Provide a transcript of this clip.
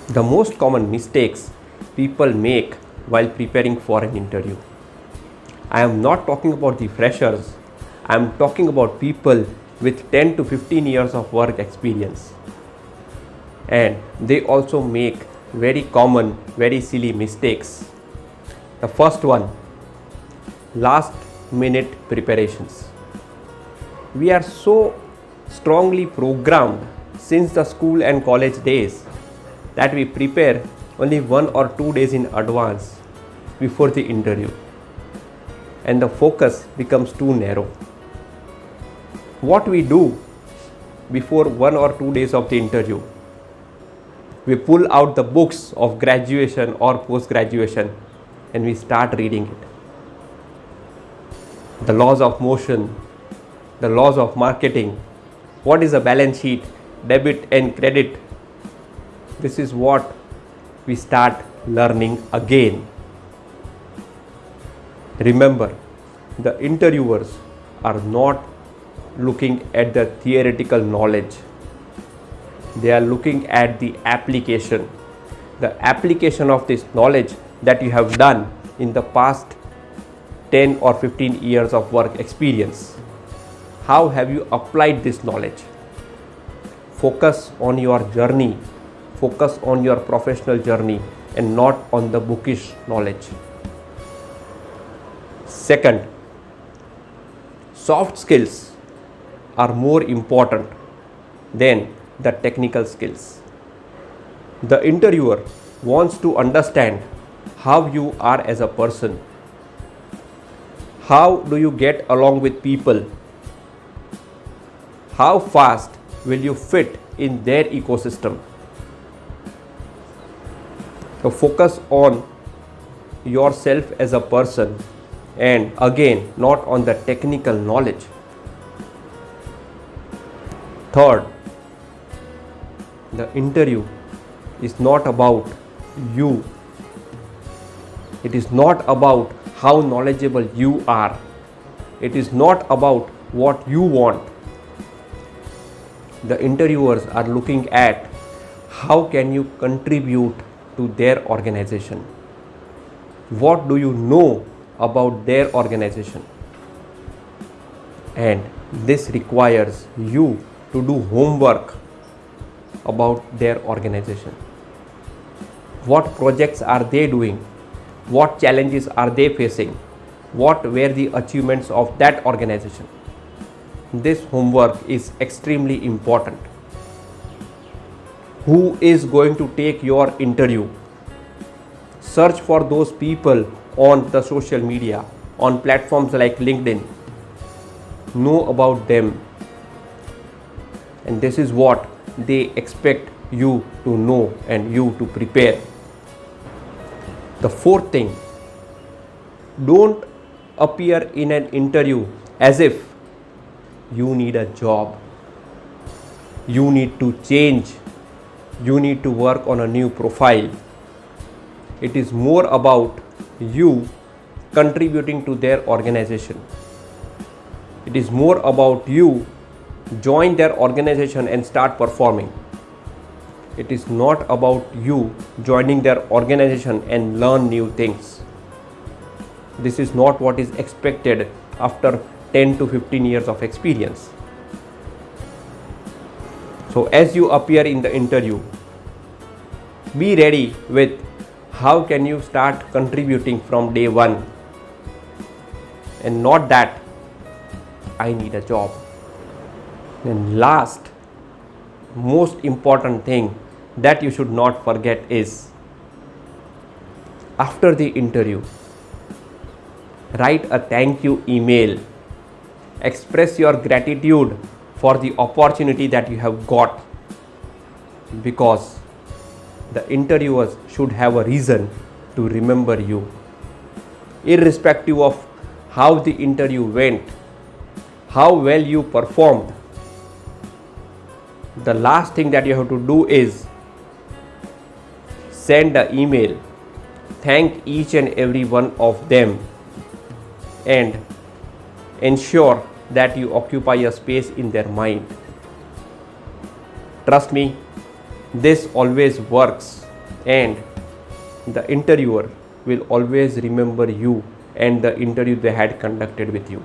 The most common mistakes people make while preparing for an interview. I am not talking about the freshers, I am talking about people with 10 to 15 years of work experience. And they also make very common, very silly mistakes. The first one, last minute preparations. We are so strongly programmed since the school and college days that we prepare only 1 or 2 days in advance before the interview, and the focus becomes too narrow. What we do before 1 or 2 days of the interview, we pull out the books of graduation or post graduation and we start reading it. The laws of motion, the laws of marketing, what is a balance sheet, debit and credit. This is what we start learning again. Remember, the interviewers are not looking at the theoretical knowledge. They are looking at the application of this knowledge that you have done in the past 10 or 15 years of work experience. How have you applied this knowledge? Focus on your journey, focus on your professional journey and not on the bookish knowledge. Second, soft skills are more important than the technical skills. The interviewer wants to understand how you are as a person. How do you get along with people? How fast will you fit in their ecosystem? So focus on yourself as a person and again not on the technical knowledge. Third, the interview is not about you. It is not about how knowledgeable you are. It is not about what you want. The interviewers are looking at how can you contribute to their organization. What do you know about their organization? And this requires you to do homework about their organization. What projects are they doing? What challenges are they facing? What were the achievements of that organization? This homework is extremely important. Who is going to take your interview? Search for those people on the social media, on platforms like LinkedIn. Know about them. And this is what they expect you to know and you to prepare. The fourth thing, don't appear in an interview as if you need a job. You need to change. You need to work on a new profile. It is more about you contributing to their organization. It is more about you join their organization and start performing. It is not about you joining their organization and learn new things. This is not what is expected after 10 to 15 years of experience. So as you appear in the interview, be ready with how can you start contributing from day one, and not that I need a job. And last, most important thing that you should not forget is, after the interview, write a thank you email. Express your gratitude for the opportunity that you have got, because the interviewers should have a reason to remember you. Irrespective of how the interview went, how well you performed, the last thing that you have to do is send an email, thank each and every one of them, and ensure that you occupy a space in their mind. Trust me, this always works. and the interviewer will always remember you and the interview they had conducted with you.